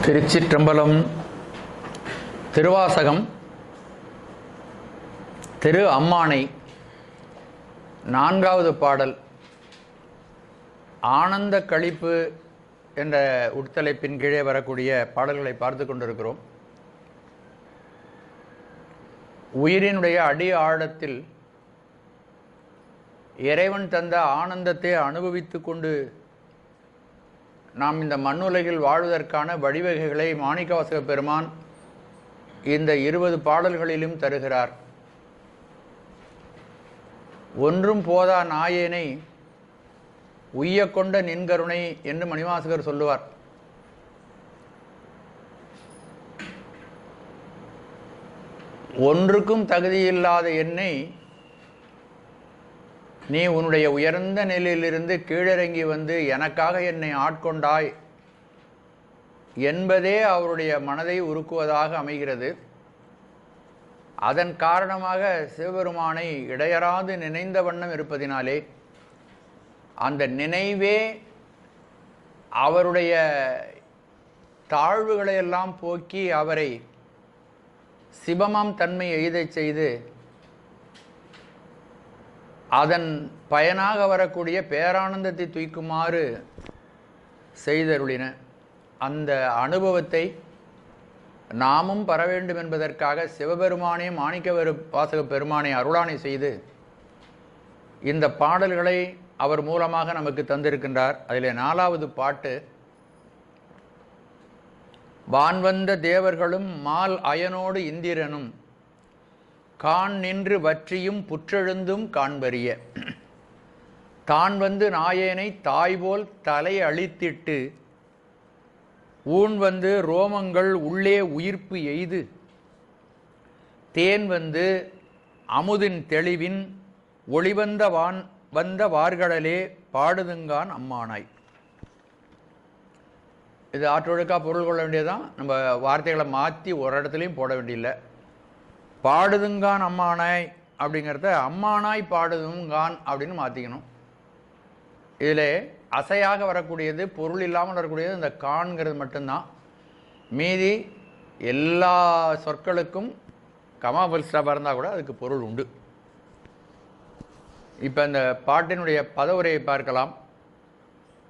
திருச்சிற்றம்பலம். திருவாசகம் திரு அம்மானை நான்காவது பாடல் ஆனந்த களிப்பு என்ற உட்தலைப்பின் கீழே வரக்கூடிய பாடல்களை பார்த்து கொண்டிருக்கிறோம். உயிரினுடைய அடி ஆழத்தில் இறைவன் தந்த ஆனந்தத்தை அனுபவித்து கொண்டு நாம் இந்த மண்ணுலகில் வாழ்வதற்கான வழிவகைகளை மாணிக்கவாசக பெருமான் இந்த 20 பாடல்களிலும் தருகிறார். ஒன்றும் போதா நாயேனை உய்ய கொண்ட நின்கருணை என்று மணிவாசகர் சொல்லுவார். ஒன்றுக்கும் தகுதியில்லாத என்னை நீ உன்னுடைய உயர்ந்த நிலையிலிருந்து கீழிறங்கி வந்து எனக்காக என்னை ஆட்கொண்டாய் என்பதே அவருடைய மனதை உருக்குவதாக அமைகிறது. அதன் காரணமாக சிவபெருமானை இடையறாது நினைந்த வண்ணம் இருப்பதினாலே அந்த நினைவே அவருடைய தாழ்வுகளையெல்லாம் போக்கி அவரை சிவமாம் தன்மை எய்தச் செய்து அதன் பயனாக வரக்கூடிய பேரானந்தத்தை தூய்க்குமாறு செய்தருளின. அந்த அனுபவத்தை நாமும் பெற வேண்டும் என்பதற்காக சிவபெருமானே மாணிக்கவாசக பெருமானை அருளானை செய்து இந்த பாடல்களை அவர் மூலமாக நமக்கு தந்திருக்கின்றார். அதில் 4வது பாட்டு, வான்வந்த தேவர்களும் மால் அயனோடு இந்திரனும் கான் நின்று வற்றியும் புற்றெழுந்தும் காண்பறிய தான் வந்து நாயேனை தாய்போல் தலை அழித்திட்டு ஊன் வந்து ரோமங்கள் உள்ளே உயிர்ப்பு எய்து தேன் வந்து அமுதின் தெளிவின் ஒளிவந்த வந்த வார்கடலே பாடுதுங்கான் அம்மானாய். இது ஆற்றொழுக்கா பொருள் கொள்ள வேண்டியதுதான். நம்ம வார்த்தைகளை மாற்றி ஒரு இடத்துலையும் போட வேண்டியதில்லை. பாடுதுங்கான் அம்மானாய் அப்படிங்கிறத அம்மானாய் பாடுதுங்கான் அப்படின்னு மாற்றிக்கணும். இதில் அசையாக வரக்கூடியது, பொருள் இல்லாமல் வரக்கூடியது இந்த கான்கிறது மட்டும்தான். மீதி எல்லா சொற்களுக்கும் கமா ஃபுல் ஸ்டாப் இருந்தால் கூட அதுக்கு பொருள் உண்டு. இப்போ இந்த பாட்டினுடைய பதவுரையை பார்க்கலாம்.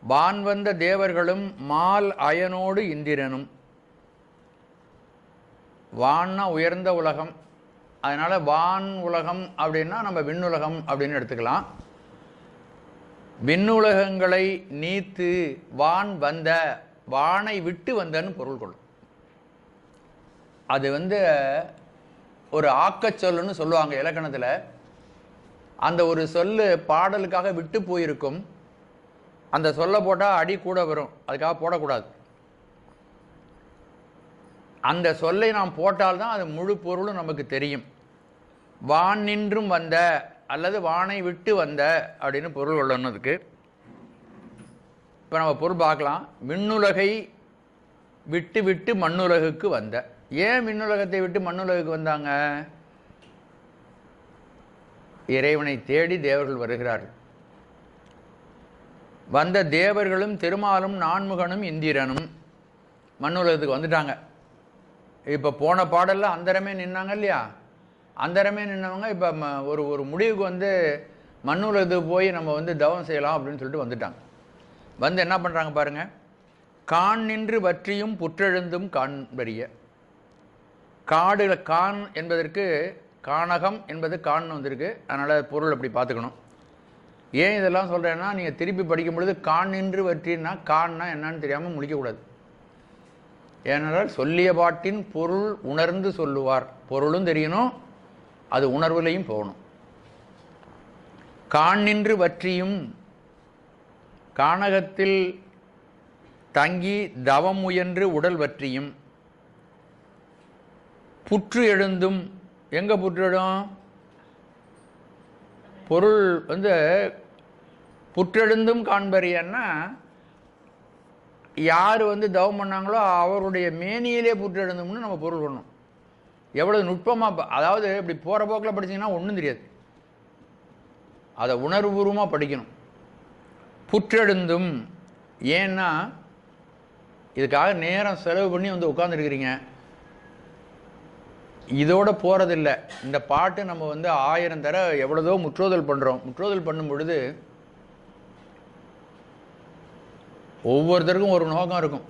வான்வந்த தேவர்களும் மால் அயனோடு இந்திரனும். வான்னா உயர்ந்த உலகம், அதனால் வான் உலகம் அப்படின்னா நம்ம விண்ணுலகம் அப்படின்னு எடுத்துக்கலாம். விண்ணுலகங்களை நீத்து வான் வந்த, வானை விட்டு வந்தன்னு பொருள் கொள்ளும். அது ஒரு ஆக்கச் சொல்லுன்னு சொல்லுவாங்க இலக்கணத்தில். அந்த ஒரு சொல்லு பாடலுக்காக விட்டு போயிருக்கும். அந்த சொல்லை போட்டால் அடி கூட வரும், அதுக்காக போடக்கூடாது. அந்த சொல்லை நாம் போட்டால்தான் அது முழு பொருளும் நமக்கு தெரியும். வான் நின்றும் வந்த அல்லது வானை விட்டு வந்த அப்படின்னு பொருள் கொள்ளணுதுக்கு. இப்போ நம்ம பொருள் பார்க்கலாம். விண்ணுலகை விட்டு விட்டு மண்ணுலகுக்கு வந்த. ஏன் விண்ணுலகத்தை விட்டு மண்ணுலகுக்கு வந்தாங்க? இறைவனை தேடி தேவர்கள் வருகிறார்கள். வந்த தேவர்களும் திருமாலும் நான்முகனும் இந்திரனும் மண்ணுலகத்துக்கு வந்துட்டாங்க. இப்போ போன பாடலில் அந்தரமே நின்னாங்க இல்லையா? அந்தரமே நின்னவங்க இப்போ ஒரு முடிவுக்கு மண்ணுலகத்துக்கு போய் நம்ம தவம் செய்யலாம் அப்படின்னு சொல்லிட்டு வந்துட்டாங்க. என்ன பண்ணுறாங்க பாருங்கள். கான் நின்று வற்றியும் புற்றெழுந்தும் காண்பறிய. காடுல கான் என்பதற்கு கானகம் என்பது கான் வந்திருக்கு. அதனால் பொருள் அப்படி பார்த்துக்கணும். ஏன் இதெல்லாம் சொல்கிறேன்னா, நீங்கள் திருப்பி படிக்கும் பொழுது கான் நின்று வற்றின்னா கான்னா என்னன்னு தெரியாமல் முடிக்கக்கூடாது. ஏனென்றால் சொல்லிய பாட்டின் பொருள் உணர்ந்து சொல்லுவார். பொருளும் தெரியணும், அது உணர்வுலையும் போகணும். கான் நின்று வற்றியும், கானகத்தில் தங்கி தவம் முயன்று உடல் வற்றியும், புற்று எழுந்தும். எங்கே புற்று எழும்? பொருள் புற்றெழுந்தும் காண்பறியன்னா யார் தவம் பண்ணாங்களோ அவருடைய மேனியிலே புற்றெழுந்தும்னு நம்ம பொருள் பண்ணணும். எவ்வளோ நுட்பமாக, அதாவது இப்படி போகிற போக்கில் படிச்சிங்கன்னா ஒன்றும் தெரியாது. அதை உணர்வுபூர்வமாக படிக்கணும். புற்றெழுந்தும் ஏன்னா இதுக்காக நேரம் செலவு பண்ணி வந்து உட்காந்துருக்கிறீங்க. இதோட போகிறதில்லை. இந்த பாட்டு நம்ம வந்து 1000 தர எவ்வளோதோ முற்றோதல் பண்ணுறோம். முற்றோதல் பண்ணும் பொழுது ஒவ்வொருத்தருக்கும் ஒரு நோக்கம் இருக்கும்.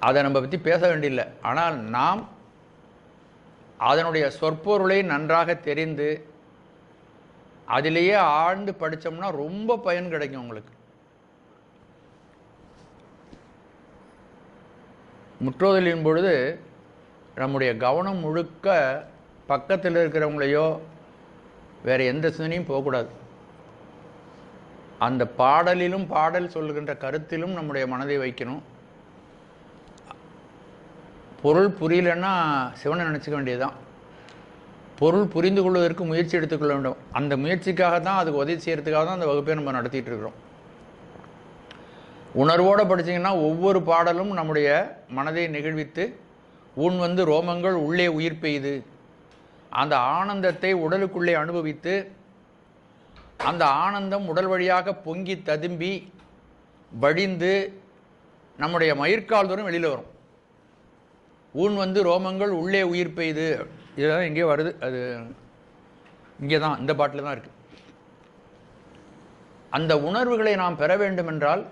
அதை நம்ம பற்றி பேச வேண்டியில்லை. ஆனால் நாம் அதனுடைய சொற்பொருளை நன்றாக தெரிந்து அதிலேயே ஆழ்ந்து படித்தோம்னா ரொம்ப பயன் கிடைக்கும் உங்களுக்கு. முற்றோதலின் பொழுது நம்முடைய கவனம் முழுக்க பக்கத்தில் இருக்கிறவங்களையோ வேறு எந்த சிந்தனையும் போகக்கூடாது. அந்த பாடலிலும் பாடல் சொல்கின்ற கருத்திலும் நம்முடைய மனதை வைக்கணும். பொருள் புரியலன்னா சிவனை நினச்சிக்க வேண்டியதுதான். பொருள் புரிந்து கொள்வதற்கு முயற்சி எடுத்துக்கொள்ள வேண்டும். அந்த முயற்சிக்காக தான், அதுக்கு உதவி செய்கிறதுக்காக தான் அந்த வகுப்பை நம்ம நடத்திட்டு இருக்கிறோம். உணர்வோடு படித்தீங்கன்னா ஒவ்வொரு பாடலும் நம்முடைய மனதை நெகிழ்வித்து, ஊன் வந்து ரோமங்கள் உள்ளே உயிர் பெய்து, அந்த ஆனந்தத்தை உடலுக்குள்ளே அனுபவித்து, அந்த ஆனந்தம் உடல் வழியாக பொங்கி ததும்பி வடிந்து நம்முடைய மயிர்கால் தூரம் வெளியில் வரும். ஊன் வந்து ரோமங்கள் உள்ளே உயிர் பெய்து, இதெல்லாம் எங்கேயோ வருது. அது இங்கே தான், இந்த பாட்டில் தான் இருக்குது. அந்த உணர்வுகளை நாம் பெற வேண்டுமென்றால்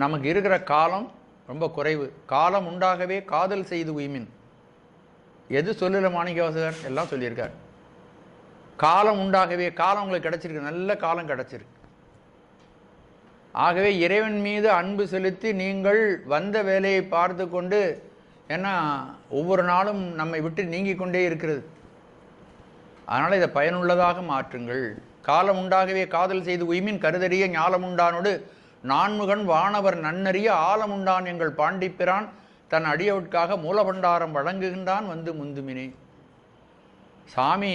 நமக்கு இருக்கிற காலம் ரொம்ப குறைவு. காலம் உண்டாகவே காதல் செய்து உய்மின். எது சொல்லல மாணிக்கவாசகர்? எல்லாம் சொல்லியிருக்கார். காலம் உண்டாகவே, காலம் உங்களுக்கு கிடச்சிருக்கு, நல்ல காலம் கிடச்சிருக்கு. ஆகவே இறைவன் மீது அன்பு செலுத்தி நீங்கள் வந்த வேலையை பார்த்து கொண்டு, ஏன்னா ஒவ்வொரு நாளும் நம்மை விட்டு நீங்கி கொண்டே இருக்கிறது. அதனால் இதை பயனுள்ளதாக மாற்றுங்கள். காலம் உண்டாகவே காதல் செய்து உய்மின் கருதறிய ஞாலமுண்டானோடு நான்முகன் வானவர் நன்னறிய ஆலமுண்டான் எங்கள் பாண்டிப்பிரான் தன் அடியவட்காக மூலபண்டாரம் வழங்குகின்றான் வந்து முந்துமினே. சாமி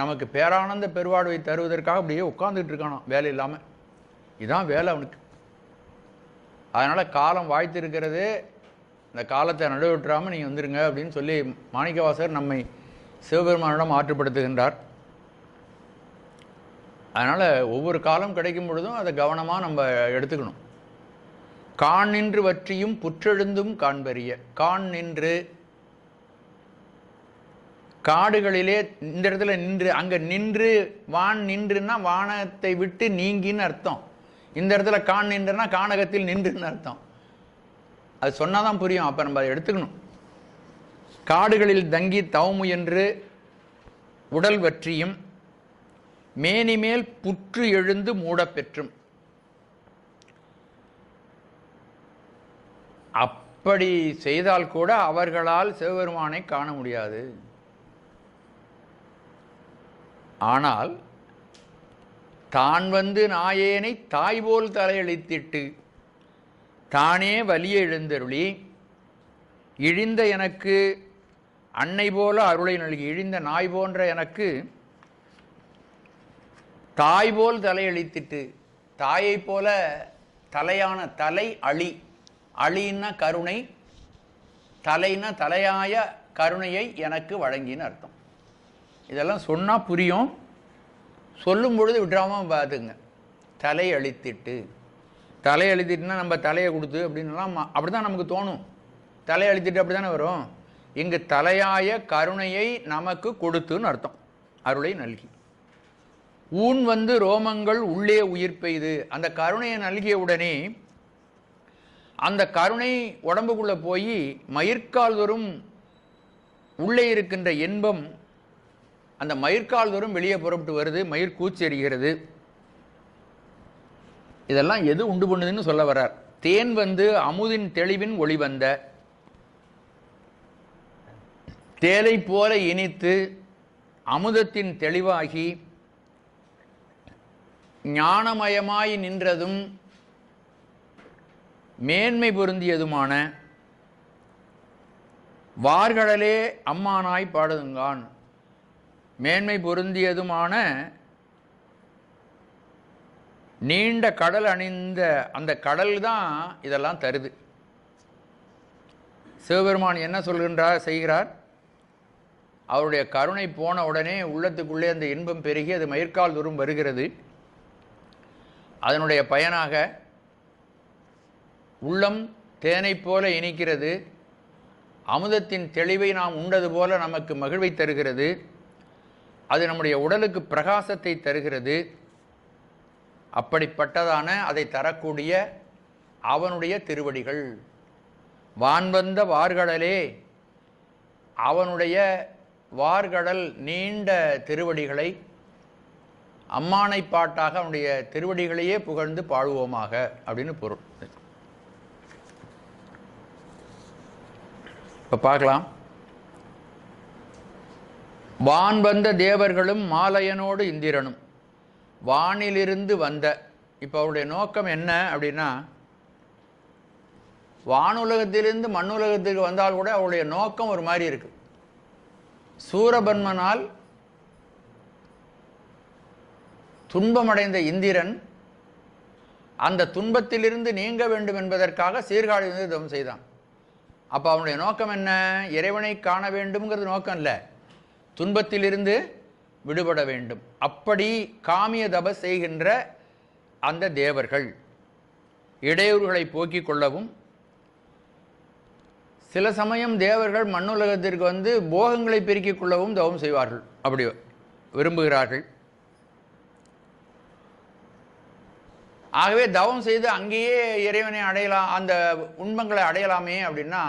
நமக்கு பேரானந்த பெருவாழ்வை தருவதற்காக அப்படியே உட்காந்துட்டு இருக்கானோ வேலை இல்லாமல். இதுதான் வேலை அவனுக்கு. அதனால் காலம் வாய்த்திருக்கிறது, இந்த காலத்தை நடுவிட்டுறாமல் நீங்கள் வந்துருங்க அப்படின்னு சொல்லி மாணிக்கவாசகர் நம்மை சிவபெருமானிடம் ஆற்றுப்படுத்துகின்றார். அதனால் ஒவ்வொரு காலம் கிடைக்கும் பொழுதும் அதை கவனமாக நம்ம எடுத்துக்கணும். கான் நின்று வற்றியும் புற்றெழுந்தும் காண்பறிய. கான் நின்று, காடுகளிலே இந்த இடத்துல நின்று, அங்கே நின்று, வான் நின்றுன்னா வானத்தை விட்டு நீங்கின்னு அர்த்தம். இந்த இடத்துல கான் நின்றுனா கானகத்தில் நின்றுன்னு அர்த்தம். அது சொன்னால் தான் புரியும். அப்போ நம்ம அதை எடுத்துக்கணும். காடுகளில் தங்கி தவமுயன்று உடல் வற்றியும் மேனிமேல் புற்று எழுந்து மூடப்பெற்றும். அப்படி செய்தால் கூட அவர்களால் சிவபெருமானை காண முடியாது. ஆனால் தான் வந்து நாயேனை தாய்போல் தலையளித்திட்டு தானே வலிய எழுந்தருளி இழிந்த எனக்கு அன்னை போல அருளை நல்கி, இழிந்த நாய் போன்ற எனக்கு தாய் போல் தலையளித்திட்டு, தாயை போல தலையான தலை அழி, அழின்னா கருணை, தலைன்னா தலையாய கருணையை எனக்கு வழங்கின்னு அர்த்தம். இதெல்லாம் சொன்னால் புரியும். சொல்லும் பொழுது விட்டுறாமல் பார்த்துங்க. தலை அழித்திட்டு, தலை அழித்திட்டுனா நம்ம தலையை கொடுத்து அப்படின்லாம் அப்படி தான் நமக்கு தோணும். தலை அழித்திட்டு அப்படி தானே வரும். இங்கு தலையாய கருணையை நமக்கு கொடுத்துன்னு அர்த்தம், அருளை நல்கி. ஊன் வந்து ரோமங்கள் உள்ளே உயிர் பெய்து, அந்த கருணையை நல்கிய உடனே அந்த கருணை உடம்புக்குள்ளே போய் மயிர்கால் தோறும் உள்ளே இருக்கின்ற இன்பம் அந்த மயிர்கால் தோறும் வெளியே புறப்பட்டு வருது, மயிர் கூச்செறிகிறது. இதெல்லாம் எது உண்டு பண்ணுதுன்னு சொல்ல வர்றார். தேன் வந்து அமுதின் தெளிவின் ஒளி வந்த, தேலை போல இனித்து அமுதத்தின் தெளிவாகி ஞானமயமாய் நின்றதும் மேன்மை பொருந்தியதுமான வார்கடலே அம்மானாய் பாடுதுங்கான். மேன்மை பொருந்தியதுமான நீண்ட கடல் அணிந்த அந்த கடல் தான் இதெல்லாம் தருது. சிவபெருமான் என்ன சொல்கின்றார், செய்கிறார்? அவருடைய கருணை போன உடனே உள்ளத்துக்குள்ளே அந்த இன்பம் பெருகி அது மயிர்கால் தூரம் வருகிறது. அதனுடைய பயனாக உள்ளம் தேனைப் போல இனிக்கிறது, அமுதத்தின் தெளிவை நாம் உண்டது போல நமக்கு மகிழ்வை தருகிறது, அது நம்முடைய உடலுக்கு பிரகாசத்தை தருகிறது. அப்படிப்பட்டதான அதை தரக்கூடிய அவனுடைய திருவடிகள். வான்வந்த வார்கடலே, அவனுடைய வார்கடல் நீண்ட திருவடிகளை அம்மானை பாட்டாக அவனுடைய திருவடிகளையே புகழ்ந்து பாடுவோமாக அப்படின்னு பொருள். இப்போ பார்க்கலாம். வான் வந்த தேவர்களும் மாலையனோடு இந்திரனும். வானிலிருந்து வந்த, இப்போ அவருடைய நோக்கம் என்ன அப்படின்னா, வானுலகத்திலிருந்து மண்ணுலகத்துக்கு வந்தால் கூட அவருடைய நோக்கம் ஒரு மாதிரி இருக்கு. சூரபன்மனால் துன்பமடைந்த இந்திரன் அந்த துன்பத்திலிருந்து நீங்க வேண்டும் என்பதற்காக சீர்காழி வந்து தவம் செய்தான். அப்போ அவனுடைய நோக்கம் என்ன? இறைவனை காண வேண்டும்ங்கிறது நோக்கம் இல்லை, துன்பத்திலிருந்து விடுபட வேண்டும். அப்படி காமிய தபஸ் செய்கின்ற அந்த தேவர்கள் இடையூறுகளை போக்கிக் கொள்ளவும், சில சமயம் தேவர்கள் மண்ணுலகத்திற்கு வந்து போகங்களை பெருக்கிக் கொள்ளவும் தவம் செய்வார்கள், அப்படி விரும்புகிறார்கள். ஆகவே தவம் செய்து அங்கேயே இறைவனை அடையலாம், அந்த உண்மங்களை அடையலாமே அப்படின்னா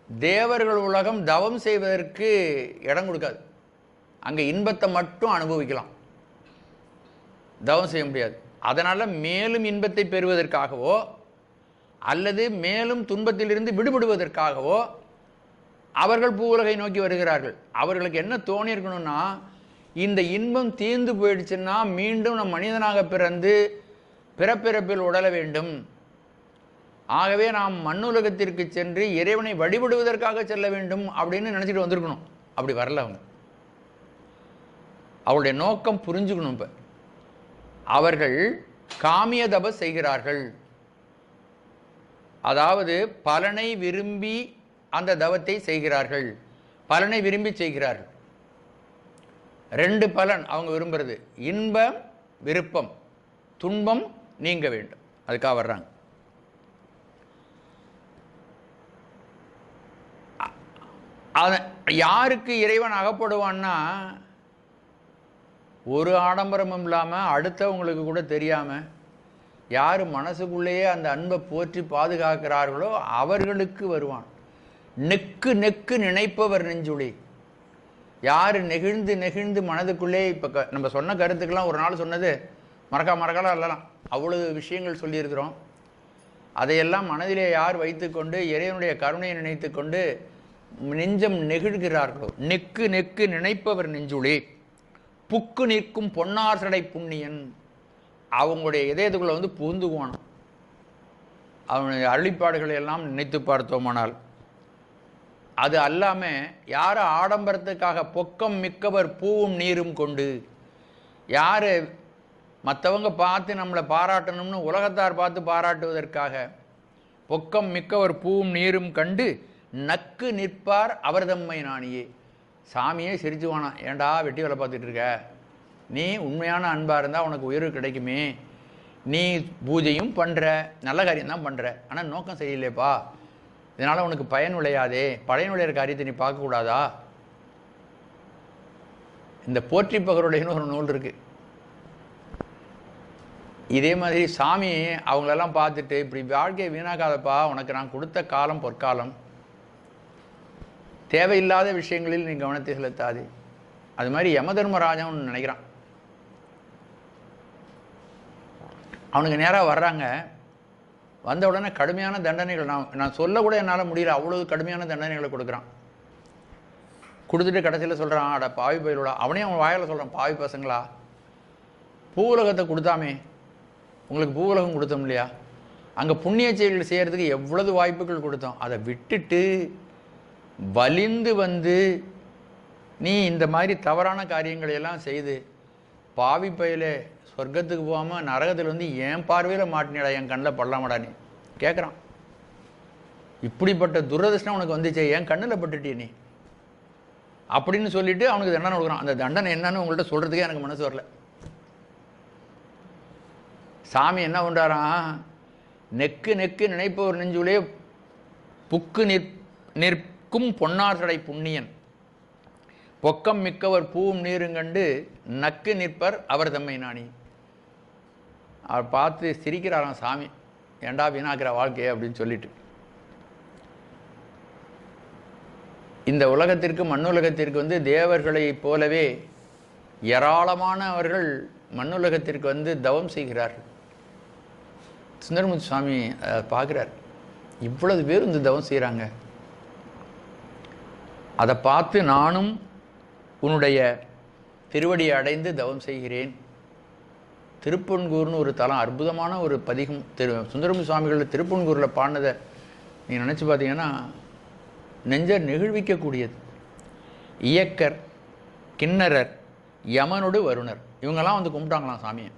தேவர்கள் உலகம் தவம் செய்வதற்கு இடம் கொடுக்காது. அங்கே இன்பத்தை மட்டும் அனுபவிக்கலாம், தவம் செய்ய முடியாது. அதனால் மேலும் இன்பத்தை பெறுவதற்காகவோ அல்லது மேலும் துன்பத்திலிருந்து விடுபடுவதற்காகவோ அவர்கள் பூவுலகை நோக்கி வருகிறார்கள். அவர்களுக்கு என்ன தோணி இருக்கணும்னா, இந்த இன்பம் தீர்ந்து போயிடுச்சுன்னா மீண்டும் நம் மனிதனாக பிறந்து பிறப்பிறப்பில் உடல வேண்டும். ஆகவே நாம் மண்ணுலகத்திற்கு சென்று இறைவனை வழிபடுவதற்காக செல்ல வேண்டும் அப்படின்னு நினச்சிட்டு வந்திருக்கணும். அப்படி வரல அவங்க. அவருடைய நோக்கம் புரிஞ்சுக்கணும். இப்போ அவர்கள் காமிய தபஸ் செய்கிறார்கள், அதாவது பலனை விரும்பி அந்த தவத்தை செய்கிறார்கள். பலனை விரும்பி செய்கிறார்கள். ரெண்டு பலன் அவங்க விரும்புறது, இன்பம் விருப்பம், துன்பம் நீங்க வேண்டும், அதுக்காக வர்றாங்க. யாருக்கு இறைவன் அகப்படுவான்னா, ஒரு ஆடம்பரமும் இல்லாமல் அடுத்தவங்களுக்கு கூட தெரியாமல் யார் மனசுக்குள்ளேயே அந்த அன்பை போற்றி பாதுகாக்கிறார்களோ அவர்களுக்கு வருவான். நெக்கு நெக்கு நினைப்பவர் நெஞ்சுளி. யார் நெகிழ்ந்து நெகிழ்ந்து மனதுக்குள்ளே, இப்போ நம்ம சொன்ன கருத்துக்கெல்லாம் ஒரு நாள் சொன்னது மறக்கலாம் இல்லலாம், அவ்வளவு விஷயங்கள் சொல்லியிருக்கிறோம். அதையெல்லாம் மனதிலே யார் வைத்துக்கொண்டு இறைவனுடைய கருணையை நினைத்து கொண்டு நெஞ்சம் நெகிழ்கிறார்களோ, நெக்கு நெக்கு நினைப்பவர் நெஞ்சுளே புக்கு நிற்கும் பொன்னார் சடை புண்ணியன். அவங்களுடைய இதயத்துக்குள்ளே வந்து புகுந்துக்குவான். அவனுடைய அருளிப்பாடுகளை எல்லாம் நினைத்து பார்த்தோமானால், அது அல்லாமல் யார் ஆடம்பரத்துக்காக பொக்கம் மிக்கவர் பூவும் நீரும் கொண்டு, யார் மற்றவங்க பார்த்து நம்மளை பாராட்டணும்னு உலகத்தார் பார்த்து பாராட்டுவதற்காக பொக்கம் மிக்கவர் பூவும் நீரும் கண்டு நக்கு நிற்பார் அவர் தம்மை நாணியே. சாமியே சிரிச்சுவானா, ஏண்டா வெட்டி வேலை பார்த்துட்டு இருக்க, நீ உண்மையான அன்பாக இருந்தால் உனக்கு உயர்வு கிடைக்குமே, நீ பூஜையும் பண்ணுற, நல்ல காரியம்தான் பண்ணுற, ஆனால் நோக்கம் சரியில்லைப்பா, இதனால் உனக்கு பயன் விளையாதே, பயன் விளையாடுற காரியத்தை நீ பார்க்கக்கூடாதா. இந்த போற்றி பகருடையன்னு ஒரு நூல் இருக்குது. இதே மாதிரி சாமி அவங்களெல்லாம் பார்த்துட்டு, இப்படி வாழ்க்கையை வீணாக்காதப்பா, உனக்கு நான் கொடுத்த காலம் பொற்காலம், தேவையில்லாத விஷயங்களில் நீ கவனத்தை செலுத்தாதே. அது மாதிரி யமதர்மராஜன் நினைக்கிறான். அவனுக்கு நேராக வர்றாங்க. வந்த உடனே கடுமையான தண்டனைகள், நான் சொல்லக்கூட என்னால் முடியல, அவ்வளோ கடுமையான தண்டனைகளை கொடுக்குறான். கொடுத்துட்டு கடைசியில் சொல்கிறான், அட பாவி பயிலோட, அவனே அவன் வாயில் சொல்கிறான், பாவி பசங்களா, பூவுலகத்தை கொடுத்தாமே, உங்களுக்கு பூவுலகம் கொடுத்தோம் இல்லையா, அங்கே புண்ணிய செயல்கள் செய்கிறதுக்கு எவ்வளவு வாய்ப்புகள் கொடுத்தோம், அதை விட்டுட்டு வலிந்து வந்து நீ இந்த மாதிரி தவறான காரியங்களை எல்லாம் செய்து பாவி பயில சொர்க்கத்துக்கு போகாமல் நரகத்தில் வந்து என் பார்வையில் மாட்டினடா, என் கண்ணில் படலாமடா நீ கேட்குறான். இப்படிப்பட்ட துரதிருஷ்டம் உனக்கு வந்துச்சே, என் கண்ணில் பட்டுட்டிய நீ அப்படின்னு சொல்லிட்டு அவனுக்கு தண்டனை கொடுக்குறான். அந்த தண்டனை என்னன்னு உங்கள்கிட்ட சொல்கிறதுக்கே எனக்கு மனசு வரல. சாமி என்ன பண்ணுறாராம், நெக்கு நெக்கு நினைப்பவர் நெஞ்சுலே புக்கு நிற்கும் பொன்னார்சடை புண்ணியன் பொக்கம் மிக்கவர் பூவும் நீரும் கண்டு நக்கு நிற்பர் அவர் தம்மை நாணி. அவர் பார்த்து சிரிக்கிறாராம் சாமி, ஏண்டா வீணாக்கிற வாழ்க்கையை அப்படின்னு சொல்லிட்டு. இந்த உலகத்திற்கு மண்ணுலகத்திற்கு தேவர்களைப் போலவே ஏராளமானவர்கள் மண்ணுலகத்திற்கு தவம் செய்கிறார்கள். சுந்தரமூர்த்தி சுவாமி பார்க்குறார், இவ்வளவு பேர் தவம் செய்கிறாங்க. அதை பார்த்து நானும் உன்னுடைய திருவடியை அடைந்து தவம் செய்கிறேன். திருப்பன்கூர்னு ஒரு தலம், அற்புதமான ஒரு பதிகம். சுந்தரமூர்த்தி சுவாமிகள் திருப்பன்கூரில் பாடினதை நீங்கள் நினச்சி பார்த்தீங்கன்னா நெஞ்ச நெகிழ்விக்கக்கூடியது. இயக்கர், கிண்ணறர், யமனோடு வருணர் இவங்கெல்லாம் கும்பிட்டாங்களாம் சாமியை.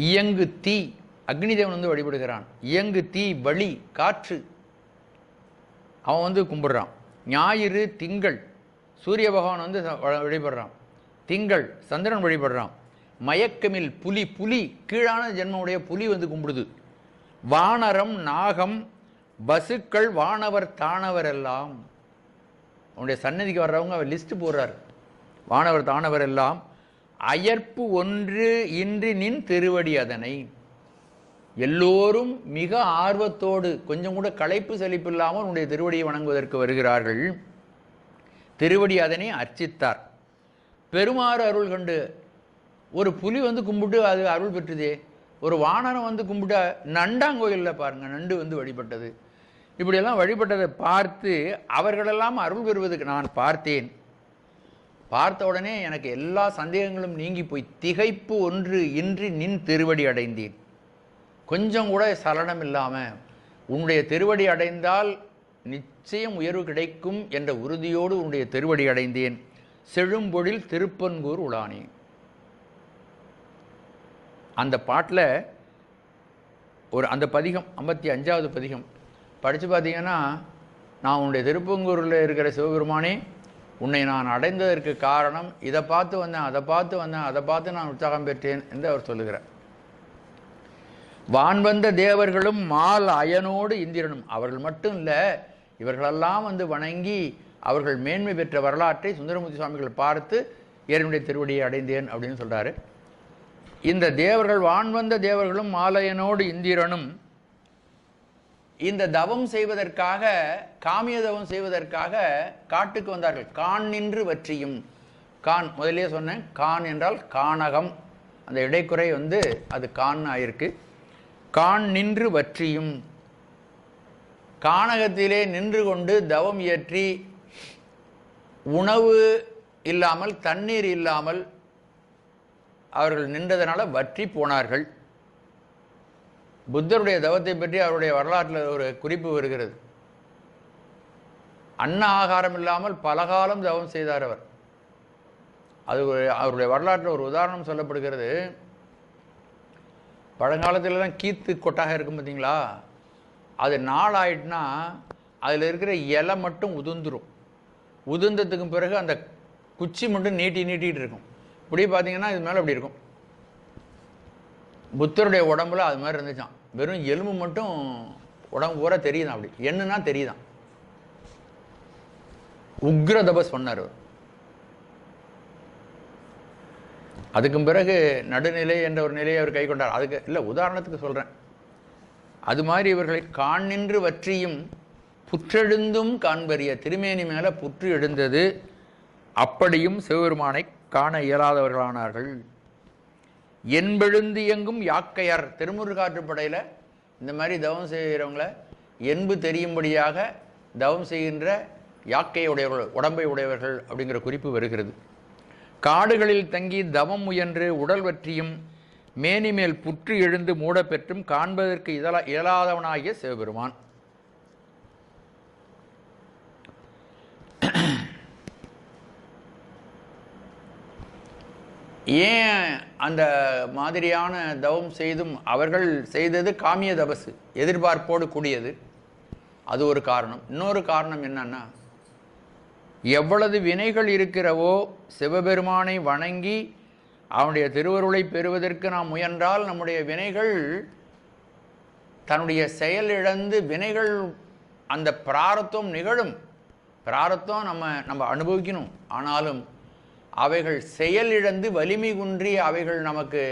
இயங்கு தீ, அக்னிதேவன் வழிபடுகிறான். இயங்கு தீ, வழி, காற்று அவன் கும்பிடுறான். ஞாயிறு, திங்கள், சூரிய பகவான் வழிபடுறான். திங்கள், சந்திரன் வழிபடுறான். மயக்கமில் புலி, புலி கீழான ஜென்மனுடைய புலி கும்பிடுது. வானரம், நாகம், பசுக்கள், வானவர், தானவர் எல்லாம் அவனுடைய சன்னதிக்கு வர்றவங்க அவர் லிஸ்ட் போடுறார். வானவர், தானவர் எல்லாம் அயற்பு ஒன்று இன்றி நின் திருவடி அதனை. எல்லோரும் மிக ஆர்வத்தோடு கொஞ்சம் கூட களைப்பு செழிப்பு இல்லாமல் உன்னுடைய திருவடியை வணங்குவதற்கு வருகிறார்கள். திருவடி அதனை அர்ச்சித்தார். பெருமாறு அருள் கண்டு ஒரு புலி கும்பிட்டு அது அருள் பெற்றுதே. ஒரு வானரம் கும்பிட்டு நண்டாங்கோயிலில் பாருங்கள், நண்டு வழிபட்டது. இப்படியெல்லாம் வழிபட்டதை பார்த்து அவர்களெல்லாம் அருள் பெறுவதற்கு நான் பார்த்தேன். பார்த்த உடனே எனக்கு எல்லா சந்தேகங்களும் நீங்கி போய் திகைப்பு ஒன்று இன்றி நின் திருவடி அடைந்தேன். கொஞ்சம் கூட சலனம் இல்லாமல் உன்னுடைய திருவடி அடைந்தால் நிச்சயம் உயர்வு கிடைக்கும் என்ற உறுதியோடு உன்னுடைய திருவடி அடைந்தேன். செழும்பொழில் திருப்பன்கூர் உலானே. அந்த பாட்டில் அந்த பதிகம் 55வது பதிகம் படித்து பார்த்தீங்கன்னா, நான் உன்னுடைய திருப்பங்கூரில் இருக்கிற சிவபெருமானே, உன்னை நான் அடைந்ததற்கு காரணம் இதை பார்த்து வந்தேன், அதை பார்த்து வந்தேன், அதை பார்த்து நான் உற்சாகம் பெற்றேன் என்று அவர் சொல்லுகிறார். வான்வந்த தேவர்களும் மால் அயனோடு இந்திரனும், அவர்கள் மட்டும் இல்லை, இவர்களெல்லாம் வணங்கி அவர்கள் மேன்மை பெற்ற வரலாற்றை சுந்தரமூர்த்தி சுவாமிகள் பார்த்து இறைவனுடைய திருவடியை அடைந்தேன் அப்படின்னு சொல்கிறாரு. இந்த தேவர்கள், வான்வந்த தேவர்களும் மாலையனோடு இந்திரனும் இந்த தவம் செய்வதற்காக, காமிய தவம் செய்வதற்காக காட்டுக்கு வந்தார்கள். கான் நின்று வற்றியும். கான் முதலே சொன்னேன், கான் என்றால் கானகம். அந்த இடைக்குறை அது கான் ஆயிருக்கு. கான் நின்று வற்றியும், கானகத்திலே நின்று கொண்டு தவம் இயற்றி உணவு இல்லாமல் தண்ணீர் இல்லாமல் அவர்கள் நின்றதனால வற்றி போனார்கள். புத்தருடைய தவத்தை பற்றி அவருடைய வரலாற்றில் ஒரு குறிப்பு வருகிறது. அன்ன ஆகாரம் இல்லாமல் பல காலம் தவம் செய்தார் அவர். அது அவருடைய வரலாற்றில் ஒரு உதாரணம் சொல்லப்படுகிறது. பழங்காலத்தில் தான் கீத்து கொட்டாக இருக்கும் பார்த்தீங்களா, அது நாள் ஆயிட்டுனா அதில் இருக்கிற இலை மட்டும் உதிர்ந்துடும். உதிர்ந்ததுக்கு பிறகு அந்த குச்சி மட்டும் நீட்டிகிட்டு இருக்கும். இப்படி பார்த்தீங்கன்னா இது மேலே அப்படி இருக்கும். புத்தருடைய உடம்புல அது மாதிரி இருந்துச்சான். வெறும் எலும்பு மட்டும் உடம்பு பூரா தெரியுதான். அப்படி என்னன்னா தெரியுதான். உக்ர தபஸ் பண்ணார். அதுக்கும் பிறகு நடுநிலை என்ற ஒரு நிலையை அவர் கை கொண்டார். அதுக்கு இல்லை, உதாரணத்துக்கு சொல்கிறேன். அது மாதிரி இவர்களை கான் நின்று வற்றியும் புற்றெழுந்தும் காண்பறிய, திருமேனி மேலே புற்று எழுந்தது. அப்படியும் சிவபெருமானை காண இயலாதவர்களானார்கள். என்பெழுந்து இயங்கும் யாக்கையர், திருமுருகாற்றுப்படையில் இந்த மாதிரி தவம் செய்கிறவங்கள என்பு தெரியும்படியாக தவம் செய்கின்ற யாக்கை உடையவர்கள், உடம்பை உடையவர்கள் அப்படிங்கிற குறிப்பு வருகிறது. காடுகளில் தங்கி தவம் முயன்று உடல் வற்றியும் மேனி மேல் புற்று எழுந்து மூடப்பெற்றும் காண்பதற்கு இயலாதவனாகிய சிவபெருமான். ஏன் அந்த மாதிரியான தவம் செய்தும் அவர்கள் செய்தது காமிய தபசு, எதிர்பார்ப்போடு கூடியது, அது ஒரு காரணம். இன்னொரு காரணம் என்னன்னா, எவ்வளவு வினைகள் இருக்கிறவோ சிவபெருமானை வணங்கி அவனுடைய திருவருளை பெறுவதற்கு நாம் முயன்றால் நம்முடைய வினைகள் தன்னுடைய செயலிழந்து வினைகள் அந்த பிராரத்தம் நிகழும். பிராரத்தம் நம்ம அனுபவிக்கணும். ஆனாலும் அவைகள் செயலிழந்து வலிமை குன்றி அவைகள் நமக்கு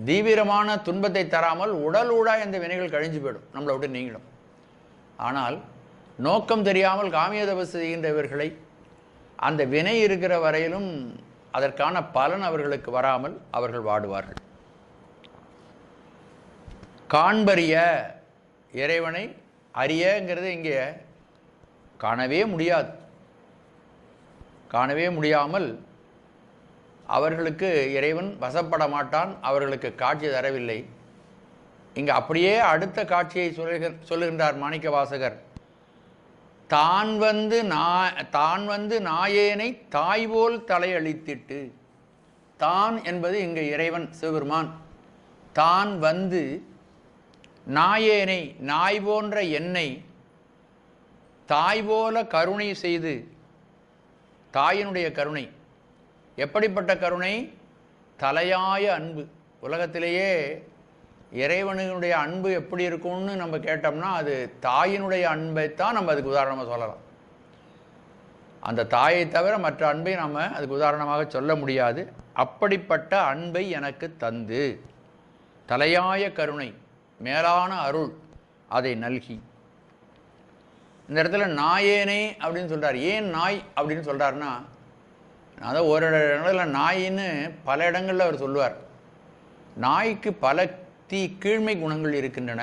தீவிரமான துன்பத்தை தராமல் உடல் ஊடாக இந்த வினைகள் கழிஞ்சு போயிடும், நம்மளை விட்டு நீங்கிடும். ஆனால் நோக்கம் தெரியாமல் காமிய தபசு செய்கின்றவர்களை அந்த வினை இருக்கிற வரையிலும் அதற்கான பலன் அவர்களுக்கு வராமல் அவர்கள் வாடுவார்கள். காண்பறிய இறைவனை அறியங்கிறது இங்கே காணவே முடியாது. காணவே முடியாமல் அவர்களுக்கு இறைவன் வசப்பட மாட்டான், அவர்களுக்கு காட்சி தரவில்லை. இங்கே அப்படியே அடுத்த காட்சியை சொல்லுகின்றார் மாணிக்க வாசகர். தான் வந்து நாயேனை தாய்போல் தலையளித்திட்டு. தான் என்பது இங்கே இறைவன் சிவபெருமான். தான் வந்து நாயேனை நாய் போன்ற என்னை தாய் போல கருணை செய்து, தாயினுடைய கருணை எப்படிப்பட்ட கருணை? தலையாய அன்பு. உலகத்திலேயே இறைவனுடைய அன்பு எப்படி இருக்கும்னு நம்ம கேட்டோம்னா அது தாயினுடைய அன்பைத்தான் நம்ம அதுக்கு உதாரணமாக சொல்லலாம். அந்த தாயை தவிர மற்ற அன்பை நம்ம அதுக்கு உதாரணமாக சொல்ல முடியாது. அப்படிப்பட்ட அன்பை எனக்கு தந்து தலையாய கருணை மேலான அருள் அதை நல்கி. இந்த இடத்துல நாயேனே அப்படின்னு சொல்கிறார். ஏன் நாய் அப்படின்னு சொல்கிறாருன்னா, அதான் ஒரு இடத்துல நாயின்னு பல இடங்களில் அவர் சொல்லுவார். நாய்க்கு பல கீழ்மை குணங்கள் இருக்கின்றன.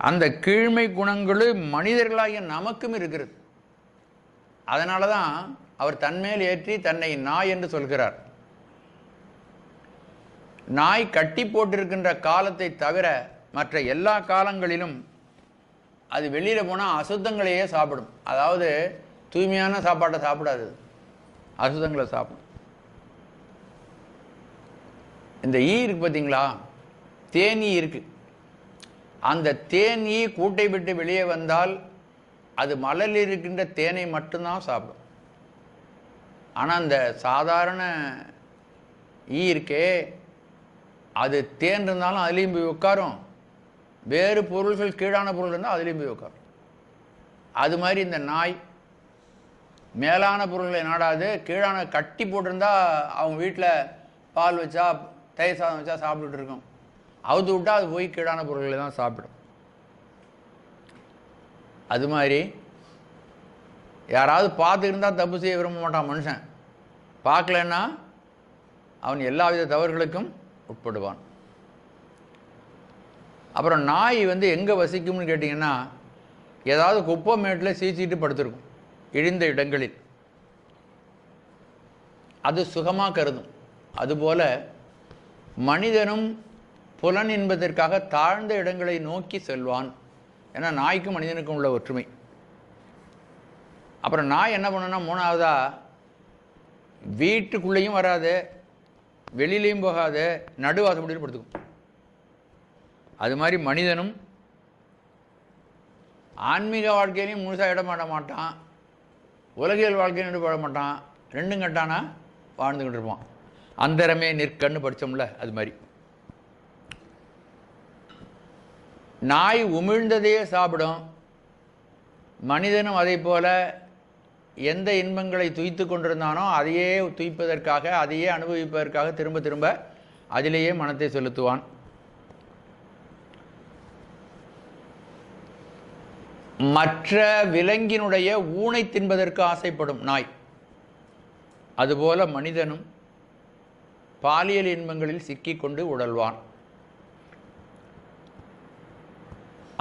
அந்த கீழ்மை குணங்களும் மனிதர்களாகிய நமக்கும் இருக்கிறது. அதனால தான் அவர் தன்மேல் ஏற்றி தன்னை நாய் என்று சொல்கிறார். நாய் கட்டி போட்டிருக்கின்ற காலத்தை தவிர மற்ற எல்லா காலங்களிலும் அது வெளியில் போனால் அசுத்தங்களையே சாப்பிடும். அதாவது தூய்மையான சாப்பாட்டை சாப்பிடாது, அசுத்தங்களை சாப்பிடும். இந்த ஈ இருக்கு பார்த்தீங்களா, தேன் ஈ இருக்கு. அந்த தேன் ஈ கூட்டை விட்டு வெளியே வந்தால் அது மலரில் இருக்கின்ற தேனை மட்டும்தான் சாப்பிடும். ஆனால் அந்த சாதாரண ஈ இருக்கே, அது தேன் இருந்தாலும் அதுலேயும் போய் உட்காரும், வேறு பொருள்கள் கீழான பொருள் இருந்தால் அதுலேயும் போய் உட்காரும். அது மாதிரி இந்த நாய் மேலான பொருள்களை நாடாது, கீழான கட்டி போட்டிருந்தா அவங்க வீட்டில் பால் வச்சா தயிர் சாதம் வச்சா சாப்பிட்டுட்டு இருக்கும். அவுத்து விட்டால் அது போய் கீழான பொருள்களை தான் சாப்பிடும். அது மாதிரி யாராவது பார்த்துருந்தால் தப்பு செய்ய விரும்ப மாட்டான் மனுஷன். பார்க்கலன்னா அவன் எல்லா வித தவறுகளுக்கும் உட்படுவான். அப்புறம் நாய் வந்து எங்கே வசிக்கும்னு கேட்டிங்கன்னா, ஏதாவது குப்பை மேட்டில் சீச்சிட்டு படுத்திருக்கும் இழிந்த இடங்களில். அது சுகமாக கருதும். அதுபோல் மனிதனும் புலன் என்பதற்காக தாழ்ந்த இடங்களை நோக்கி செல்வான். ஏன்னா நாய்க்கும் மனிதனுக்கும் உள்ள ஒற்றுமை. அப்புறம் நாய் என்ன பண்ணுன்னா, மூணாவதா வீட்டுக்குள்ளேயும் வராது, வெளியிலையும் போகாது, நடுவாசப்படியில் படுத்துக்கும். அது மாதிரி மனிதனும் ஆன்மீக வாழ்க்கையிலையும் முழுசாக இடமாட மாட்டான், உலகியல் வாழ்க்கையிலும் ஈடுபட மாட்டான். ரெண்டும் கட்டானா வாழ்ந்துக்கிட்டு இருப்பான். அந்தரமே நிற்கன்னு படித்தோம்ல, அது மாதிரி நாய் உமிழ்ந்ததையே சாப்பிடும். மனிதனும் அதை போல எந்த இன்பங்களை துய்த்து கொண்டிருந்தானோ அதையே துய்ப்பதற்காக, அதையே அனுபவிப்பதற்காக திரும்ப திரும்ப அதிலேயே மனத்தை செலுத்துவான். மற்ற விலங்கினுடைய ஊனை தின்பதற்கு ஆசைப்படும் நாய். அதுபோல மனிதனும் பாலியல் இன்பங்களில் சிக்கிக்கொண்டு உடல்வான்.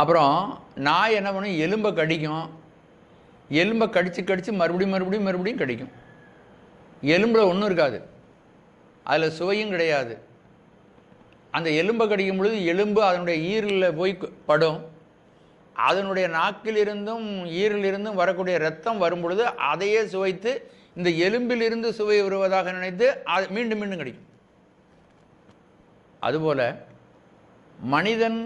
அப்புறம் நாய் என்ன பண்ணும், எலும்பை கடிக்கும். எலும்பை கடித்து கடித்து மறுபடியும் கடிக்கும். எலும்பில் ஒன்றும் இருக்காது, அதில் சுவையும் கிடையாது. அந்த எலும்பை கடிக்கும் பொழுது எலும்பு அதனுடைய ஈரலில் போய் படும். அதனுடைய நாக்கிலிருந்தும் ஈரலிருந்தும் வரக்கூடிய இரத்தம் வரும் பொழுது அதையே சுவைத்து இந்த எலும்பிலிருந்து சுவை வருவதாக நினைத்து அது மீண்டும் மீண்டும் கிடைக்கும். அதுபோல் மனிதன்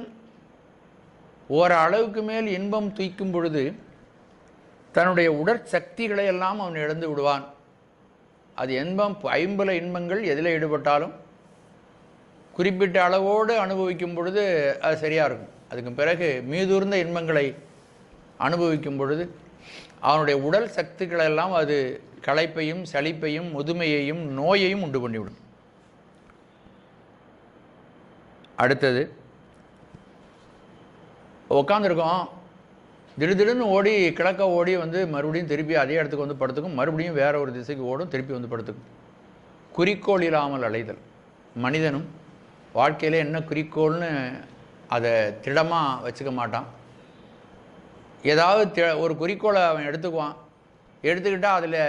ஓரளவுக்கு மேல் இன்பம் தூய்க்கும் பொழுது தன்னுடைய உடற்சக்திகளை எல்லாம் அவன் இழந்து விடுவான். அது ஐம்புல இன்பங்கள் எதில் ஈடுபட்டாலும் குறிப்பிட்ட அளவோடு அனுபவிக்கும் பொழுது அது சரியாக இருக்கும். அதுக்கு பிறகு மீதூர்ந்த இன்பங்களை அனுபவிக்கும் பொழுது அவனுடைய உடல் சக்திகளெல்லாம் அது களைப்பையும் சலிப்பையும் முதுமையையும் நோயையும் உண்டு பண்ணிவிடும். அடுத்தது உட்காந்துருக்கோம், திடீர்னு ஓடி கிழக்க ஓடி வந்து மறுபடியும் திருப்பி அதே இடத்துக்கு வந்து படுத்துக்கும், மறுபடியும் வேற ஒரு திசைக்கு ஓடும், திருப்பி வந்து படுத்துக்கும். குறிக்கோள் இல்லாமல் அலைதல். மனிதனும் வாழ்க்கையில் என்ன குறிக்கோள்னு அதை திடமாக வச்சுக்க மாட்டான். ஏதாவது ஒரு குறிக்கோளை அவன் எடுத்துக்குவான், எடுத்துக்கிட்டால் அதில்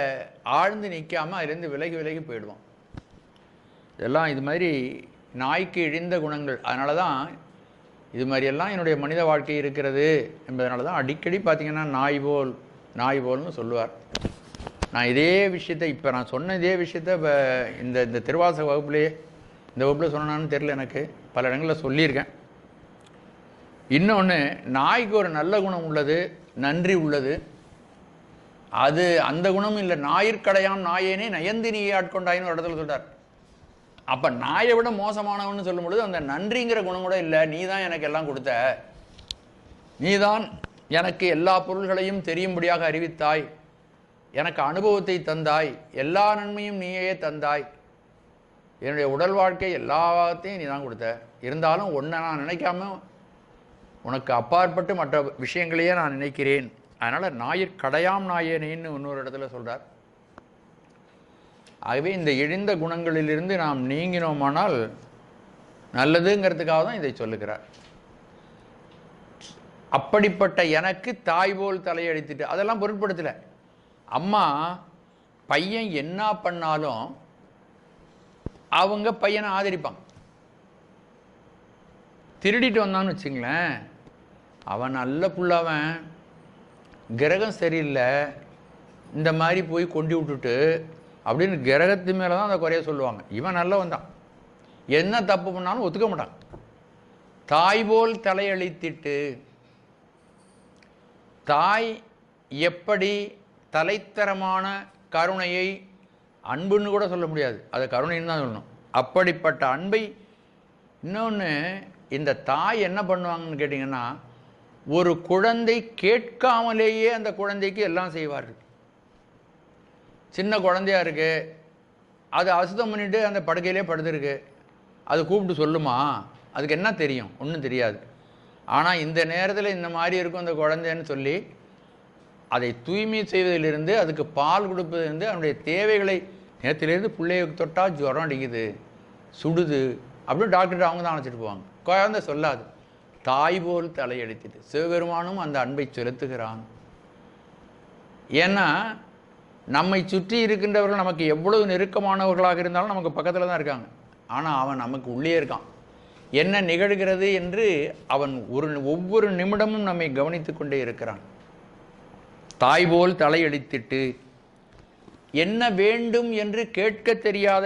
ஆழ்ந்து நிற்காமல் அதுலேருந்து விலகி விலகி போயிடுவான். இதெல்லாம் இது மாதிரி நாய்க்கு இழிந்த குணங்கள். அதனால தான் இது மாதிரியெல்லாம் என்னுடைய மனித வாழ்க்கை இருக்கிறது என்பதனால தான் அடிக்கடி பார்த்திங்கன்னா நாய் போல்னு சொல்லுவார். நான் இதே விஷயத்தை இப்போ நான் சொன்ன இதே விஷயத்த இப்போ இந்த திருவாசக வகுப்புலேயே இந்த வகுப்பில் சொன்னான்னு தெரியல, எனக்கு பல இடங்களில் சொல்லியிருக்கேன். இன்னொன்று, நாய்க்கு ஒரு நல்ல குணம் உள்ளது, நன்றி உள்ளது. அது அந்த குணம் இல்லை. ஞாயிற்கடையாம் நாயேனே நயந்தினியை ஆட்கொண்டாயின்னு ஒரு இடத்துல சொல்கிறார். அப்போ நாயை விட மோசமானவன்னு சொல்லும் பொழுது அந்த நன்றிங்கிற குணம் கூட இல்லை. நீ தான் எனக்கு எல்லாம் கொடுத்த, நீ தான் எனக்கு எல்லா பொருள்களையும் தெரியும்படியாக அறிவித்தாய், எனக்கு அனுபவத்தை தந்தாய், எல்லா நன்மையும் நீயே தந்தாய், என்னுடைய உடல் வாழ்க்கை எல்லாத்தையும் நீ தான் கொடுத்த. இருந்தாலும் ஒன்றை நான் நினைக்காம உனக்கு அப்பாற்பட்டு மற்ற விஷயங்களையே நான் நினைக்கிறேன். அதனால் ஞாயிற்கடையாம் நாயேனேன்னு இன்னொரு இடத்துல சொல்கிறார். ஆகவே இந்த இழிந்த குணங்களிலிருந்து நாம் நீங்கினோமானால் நல்லதுங்கிறதுக்காக தான் இதை சொல்லுகிறார். அப்படிப்பட்ட எனக்கு தாய் போல் தலையடித்துட்டு அதெல்லாம் பொருட்படுத்தலை. அம்மா பையன் என்ன பண்ணாலும் அவங்க பையனை ஆதரிப்பாங்க. திருடிட்டு வந்தான்னு வச்சுங்களேன், அவன் நல்ல புள்ளவன், கிரகம் சரியில்லை, இந்த மாதிரி போய் கொண்டு விட்டுட்டு அப்படின்னு கிரகத்து மேலே தான் அந்த குறைய சொல்லுவாங்க. இவன் நல்லவன் தான், என்ன தப்பு பண்ணாலும் ஒத்துக்க மாட்டான். தாய் போல் தலையளித்திட்டு, தாய் எப்படி தலைத்தரமான கருணையை, அன்புன்னு கூட சொல்ல முடியாது, அதை கருணைன்னு தான் சொல்லணும், அப்படிப்பட்ட அன்பை. இன்னொன்று, இந்த தாய் என்ன பண்ணுவாங்கன்னு கேட்டிங்கன்னா, ஒரு குழந்தை கேட்காமலேயே அந்த குழந்தைக்கு எல்லாம் செய்வார்கள். சின்ன குழந்தையா இருக்குது, அது அசுத்தம் பண்ணிவிட்டு அந்த படுக்கையிலே படுத்துருக்கு, அது கூப்பிட்டு சொல்லுமா? அதுக்கு என்ன தெரியும்? ஒன்றும் தெரியாது. ஆனால் இந்த நேரத்தில் இந்த மாதிரி இருக்கும் அந்த குழந்தைன்னு சொல்லி அதை தூய்மை செய்வதிலிருந்து, அதுக்கு பால் கொடுப்பதிலிருந்து, அதனுடைய தேவைகளை, நேரத்திலேருந்து பிள்ளைய தொட்டால் ஜுரம் அடிக்குது, சுடுது அப்படின்னு டாக்டர் அவங்க தான் அழைச்சிட்டு போவாங்க. குழந்தை சொல்லாது. தாய் போல் தலையெடுத்துட்டு சிவபெருமானும் அந்த அன்பை செலுத்துகிறான். ஏன்னா நம்மை சுற்றி இருக்கின்றவர்கள் நமக்கு எவ்வளவு நெருக்கமானவர்களாக இருந்தாலும் நமக்கு பக்கத்தில் தான் இருக்காங்க. ஆனால் அவன் நமக்கு உள்ளே இருக்கான். என்ன நிகழ்கிறது என்று அவன் ஒவ்வொரு நிமிடமும் நம்மை கவனித்து கொண்டே இருக்கிறான். தாய் போல் தலையடித்திட்டு, என்ன வேண்டும் என்று கேட்க தெரியாத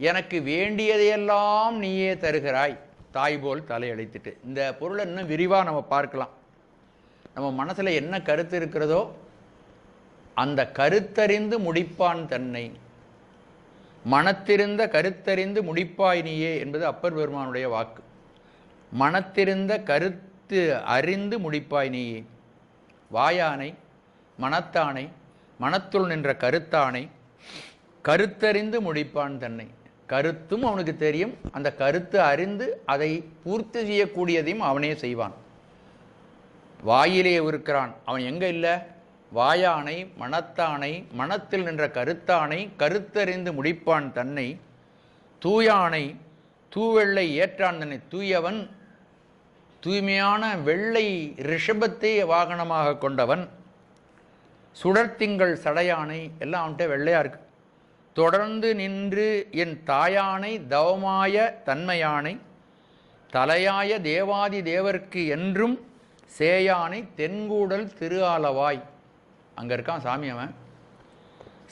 எனக்கு வேண்டியதையெல்லாம் நீயே தருகிறாய். தாய் போல் தலையடித்திட்டு. இந்த பொருளை இன்னும் விரிவாக நம்ம பார்க்கலாம். நம்ம மனசில் என்ன கருத்து இருக்கிறதோ அந்த கருத்தறிந்து முடிப்பான் தன்னை. மனத்திருந்த கருத்தறிந்து முடிப்பாய் நீயே என்பது அப்பர் பெருமானுடைய வாக்கு. மனத்திருந்த கருத்து அறிந்து முடிப்பாய் நீயே. வாயானை, மனத்தானை, மனத்துள் நின்ற கருத்தானை, கருத்தறிந்து முடிப்பான் தன்னை. கருத்தும் அவனுக்கு தெரியும், அந்த கருத்து அறிந்து அதை பூர்த்தி செய்யக்கூடியதையும் அவனே செய்வான். வாயிலே இருக்கிறான், அவன் எங்கே இல்லை? வாயானை, மனத்தானை, மனத்தில் நின்ற கருத்தானை, கருத்தறிந்து முடிப்பான் தன்னை. தூயானை, தூவெள்ளை ஏற்றான் தன்னை. தூயவன், தூய்மையான வெள்ளை ரிஷபத்தை வாகனமாக கொண்டவன். சுடர்த்திங்கள் சடையானை, எல்லாம் அவன்கிட்ட வெள்ளையா இருக்கு. தொடர்ந்து நின்று என் தாயானை, தவமாய தன்மையானை, தலையாய தேவாதி தேவர்க்கு என்றும் சேயானை, தென்கூடல் திரு ஆலவாய். அங்கே இருக்கான் சாமி. அவன்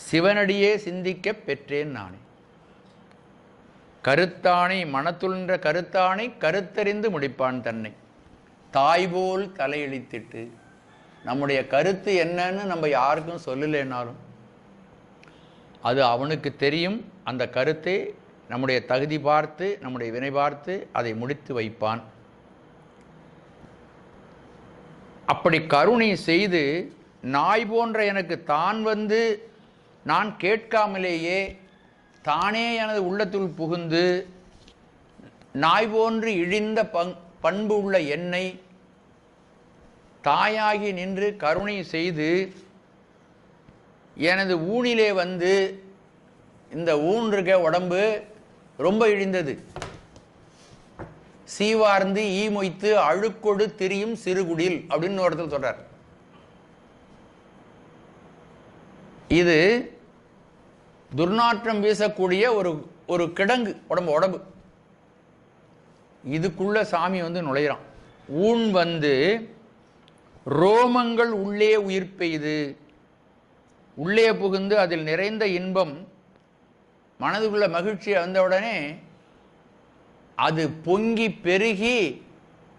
சிவனடியே சிந்திக்க பெற்றேன் நானே. கருத்தானை, மனத்துள்ன்ற கருத்தானை, கருத்தறிந்து முடிப்பான் தன்னை. தாய்போல் தலையளித்திட்டு, நம்முடைய கருத்து என்னன்னு நம்ம யாருக்கும் சொல்லலைன்னாலும் அது அவனுக்கு தெரியும். அந்த கருத்தை நம்முடைய தகுதி பார்த்து, நம்முடைய வினை பார்த்து அதை முடித்து வைப்பான். அப்படி கருணை செய்து நாய் போன்ற எனக்கு தான் வந்து நான் கேட்காமலேயே தானே எனது உள்ளத்துள் புகுந்து நாய் போன்று இழிந்த பண்பு உள்ள என்னை தாயாகி நின்று கருணை செய்து எனது ஊனிலே வந்து, இந்த ஊன் இருக்க உடம்பு ரொம்ப இழிந்தது, சீவார்ந்து ஈ மொய்த்து அழுக்கொடு திரியும் சிறுகுடில் அப்படின்னு ஒரு இடத்துல சொல்றார். இது துர்நாற்றம் வீசக்கூடிய ஒரு கிடங்கு உடம்பு. இதுக்குள்ள சாமி வந்து நுழையிறான். ஊன் வந்து ரோமங்கள் உள்ளே உயிர் பெய்து உள்ளே புகுந்து அதில் நிறைந்த இன்பம் மனதுக்குள்ள மகிழ்ச்சி வந்தவுடனே அது பொங்கி பெருகி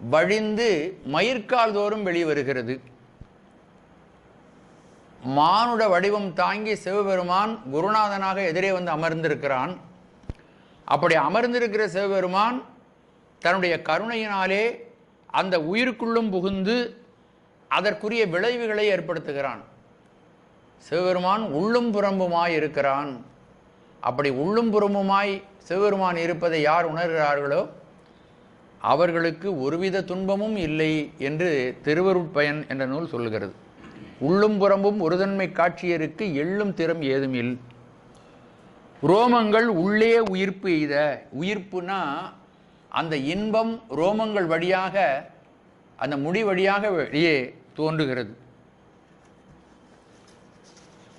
வழிந்து மயிர்கால் தோறும் வெளிவருகிறது. மானுட வடிவம் தாங்கி சிவபெருமான் குருநாதனாக எதிரே வந்து அமர்ந்திருக்கிறான். அப்படி அமர்ந்திருக்கிற சிவபெருமான் தன்னுடைய கருணையினாலே அந்த உயிருக்குள்ளும் புகுந்து அதற்குரிய விளைவுகளை ஏற்படுத்துகிறான். சிவபெருமான் உள்ளும் புறம்புமாய் இருக்கிறான். அப்படி உள்ளும் புறம்புமாய் சிவபெருமான் இருப்பதை யார் உணர்கிறார்களோ அவர்களுக்கு ஒருவித துன்பமும் இல்லை என்று திருவருட்பயன் என்ற நூல் சொல்லுகிறது. உள்ளும் புறம்பும் ஒருதன்மை காட்சியருக்கு எள்ளும் திறம் ஏதுமில். ரோமங்கள் உள்ளே உயிர்ப்பு எய்த, உயிர்ப்புனா அந்த இன்பம் ரோமங்கள் வழியாக அந்த முடி வழியாக வெளியே தோன்றுகிறது.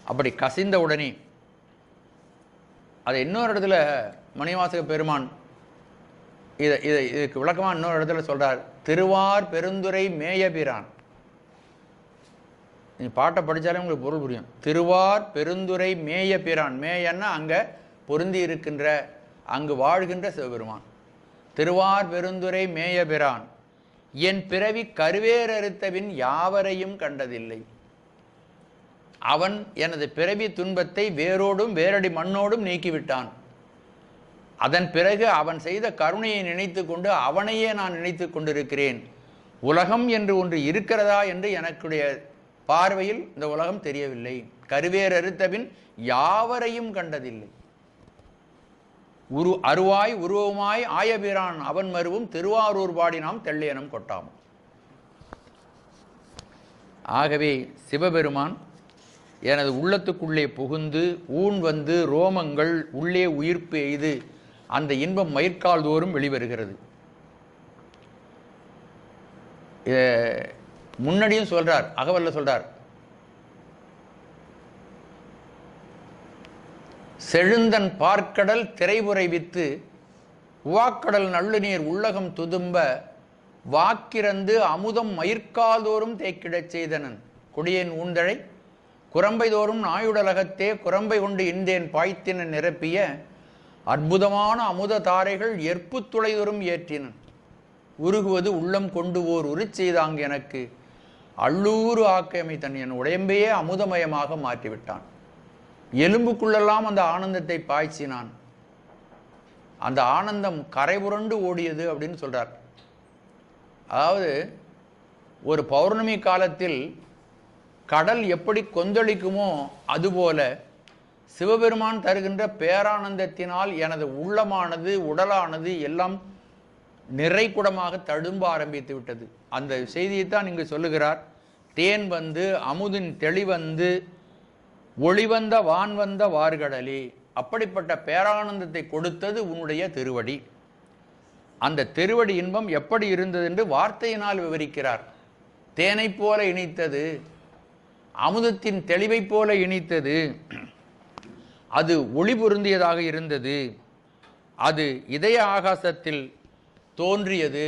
அப்படி கசிந்த உடனே அதை இன்னொரு இடத்துல மணிவாசக பெருமான் இதுக்கு விளக்கமாக இன்னொரு இடத்துல சொல்றார். திருவார் பெருந்துரை மேயபிரான். நீ பாட்டை படித்தாலே உங்களுக்கு பொருள் புரியும். திருவார் பெருந்துரை மேயபிரான். மேயன்னா அங்கே பொருந்தி இருக்கின்ற, அங்கு வாழ்கின்ற சிவபெருமான். திருவார் பெருந்துரை மேயபிரான் என் பிறவி கருவேறறுத்தபின் யாவரையும் கண்டதில்லை. அவன் எனது பிறவி துன்பத்தை வேரோடும் வேரடி மண்ணோடும் நீக்கிவிட்டான். அதன் பிறகு அவன் செய்த கருணையை நினைத்து கொண்டு அவனையே நான் நினைத்து கொண்டிருக்கிறேன். உலகம் என்று ஒன்று இருக்கிறதா என்று எனக்குடைய பார்வையில் இந்த உலகம் தெரியவில்லை. கருவேறறுத்தபின் யாவரையும் கண்டதில்லை. அருவாய் உருவமாய் ஆயபிரான் அவன் மருவும் திருவாரூர் பாடி நாம் தெள்ளையனம் கொட்டாம். ஆகவே சிவபெருமான் எனது உள்ளத்துக்குள்ளே புகுந்து ஊன் வந்து ரோமங்கள் உள்ளே உயிர்ப்பு எய்து அந்த இன்பம் மயிர்கால் தோறும் வெளிவருகிறது. முன்னாடியும் சொல்றார், அகவல்ல சொல்றார். செழுந்தன் பார்க்கடல் திரைபுரை வித்து உவாக்கடல் நல்லு நீர் உள்ளகம் துதும்ப வாக்கிறந்து அமுதம் மயிர்கால்தோறும் தேக்கிடச் செய்தனன் கொடியேன் ஊந்தழை குரம்பை தோறும் நாயுடலகத்தே குரம்பை கொண்டு இந்தேன் பாய்த்தின நிரப்பிய அற்புதமான அமுத தாரைகள் எற்பு துளைதோறும் ஏற்றினன் உருகுவது உள்ளம் கொண்டு ஓர் உருச்செய்தாங்க எனக்கு அள்ளூறு ஆக்கமை தன் என் உடம்பையே அமுதமயமாக மாற்றிவிட்டான். எலும்புக்குள்ளெல்லாம் அந்த ஆனந்தத்தை பாய்ச்சினான். அந்த ஆனந்தம் கரை புரண்டு ஓடியது அப்படின்னு சொல்றார். அதாவது ஒரு பௌர்ணமி காலத்தில் கடல் எப்படி கொந்தளிக்குமோ அதுபோல சிவபெருமான் தருகின்ற பேரானந்தத்தினால் எனது உள்ளமானது உடலானது எல்லாம் நிறைகுடமாக தழும்ப ஆரம்பித்து விட்டது. அந்த செய்தியைத்தான் இங்கு சொல்லுகிறார். தேன் வந்து அமுதின் தெளிவந்து ஒளிவந்த வான் வந்த வார்கடலே. அப்படிப்பட்ட பேரானந்தத்தை கொடுத்தது உன்னுடைய திருவடி. அந்த திருவடி இன்பம் எப்படி இருந்தது என்று வார்த்தையினால் விவரிக்கிறார். தேனை போல இனித்தது, அமுதத்தின் தெளிவை போல இனித்தது, அது ஒளி பொருந்தியதாக இருந்தது, அது இதய ஆகாசத்தில் தோன்றியது.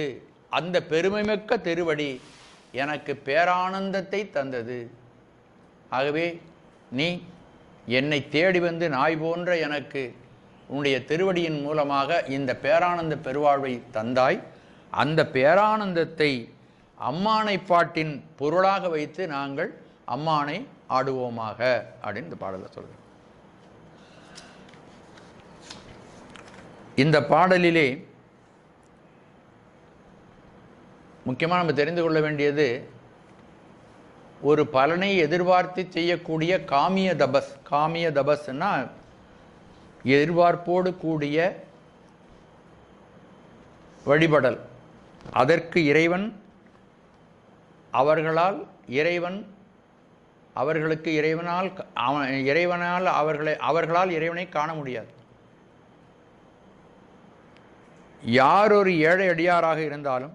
அந்த பெருமைமிக்க திருவடி எனக்கு பேரானந்தத்தை தந்தது. ஆகவே நீ என்னை தேடி வந்து நாய் போன்ற எனக்கு உன்னுடைய திருவடியின் மூலமாக இந்த பேரானந்த பெருவாழ்வை தந்தாய். அந்த பேரானந்தத்தை அம்மானை பாட்டின் பொருளாக வைத்து நாங்கள் அம்மானை ஆடுவோமாக அப்படின்னு இந்த பாடலை சொல்கிறோம். இந்த பாடலிலே முக்கியமாக நம்ம தெரிந்து கொள்ள வேண்டியது, ஒரு பலனை எதிர்பார்த்து செய்யக்கூடிய காமிய தபஸ். காமிய தபஸ்ன்னா எதிர்பார்ப்போடு கூடிய வழிபடல். அதற்கு இறைவன் அவர்களுக்கு அவர்களால் இறைவனை காண முடியாது. யார் ஒரு ஏழை அடியாராக இருந்தாலும்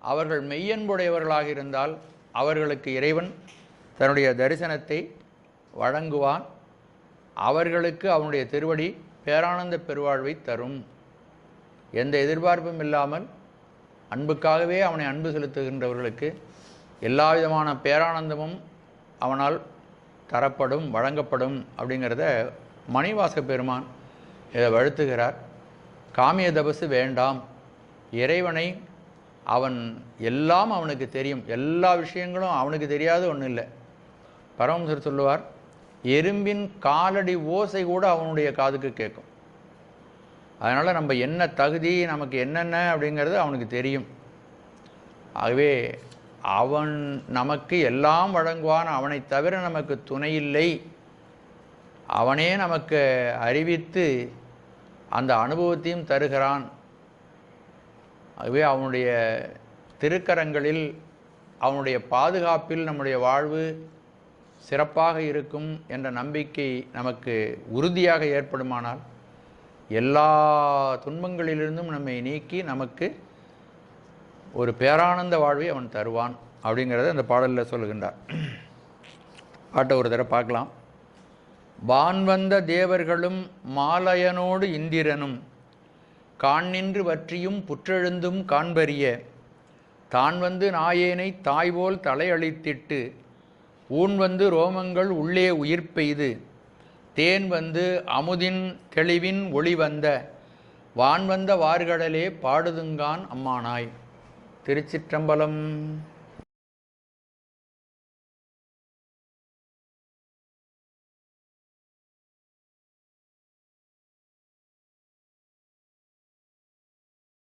அவர்கள் மெய்யன்புடையவர்களாக இருந்தால் அவர்களுக்கு இறைவன் தன்னுடைய தரிசனத்தை வழங்குவான். அவர்களுக்கு அவனுடைய திருவடி பேரானந்த பெருவாழ்வை தரும். எந்த எதிர்பார்ப்பும் இல்லாமல் அன்புக்காகவே அவனை அன்பு செலுத்துகின்றவர்களுக்கு எல்லா விதமான பேரானந்தமும் அவனால் தரப்படும், வழங்கப்படும். அப்படிங்கிறத மணிவாசக பெருமான் இதை வழுத்துகிறார். காமிய தபசு வேண்டாம். இறைவனை எல்லாம் அவனுக்கு தெரியும். எல்லா விஷயங்களும் அவனுக்கு தெரியாது ஒன்றும் இல்லை. பரமஹம்சர் சொல்லுவார், எறும்பின் காலடி ஓசை கூட அவனுடைய காதுக்கு கேட்கும். அதனால் நம்ம என்ன தகுதி, நமக்கு என்னென்ன அப்படிங்கிறது அவனுக்கு தெரியும். ஆகவே அவன் நமக்கு எல்லாம் வழங்குவான். அவனை தவிர நமக்கு துணை இல்லை. அவனே நமக்கு அறிவித்து அந்த அனுபவத்தையும் தருகிறான். ஆகவே அவனுடைய திருக்கரங்களில், அவனுடைய பாதுகாப்பில் நம்முடைய வாழ்வு சிறப்பாக இருக்கும் என்ற நம்பிக்கை நமக்கு உறுதியாக ஏற்படுமானால் எல்லா துன்பங்களிலிருந்தும் நம்மை நீக்கி நமக்கு ஒரு பேரானந்த வாழ்வை அவன் தருவான் அப்படிங்கிறத அந்த பாடலில் சொல்லுகின்றார். பாட்டை ஒரு தடவை பார்க்கலாம். வான் வந்த தேவர்களும் மாலயனோடு இந்திரனும் காண்நின்று வற்றியும் புற்றெழுந்தும் காண்பறிய தான் வந்து நாயேனை தாய்போல் தலையளித்திட்டு ஊன் வந்து ரோமங்கள் உள்ளே உயிர் பெய்து தேன் வந்து அமுதின் தெளிவின் ஒளி வந்த வான் வந்த வார்கடலே பாடுதுங்கான் அம்மானாய். திருச்சிற்றம்பலம்.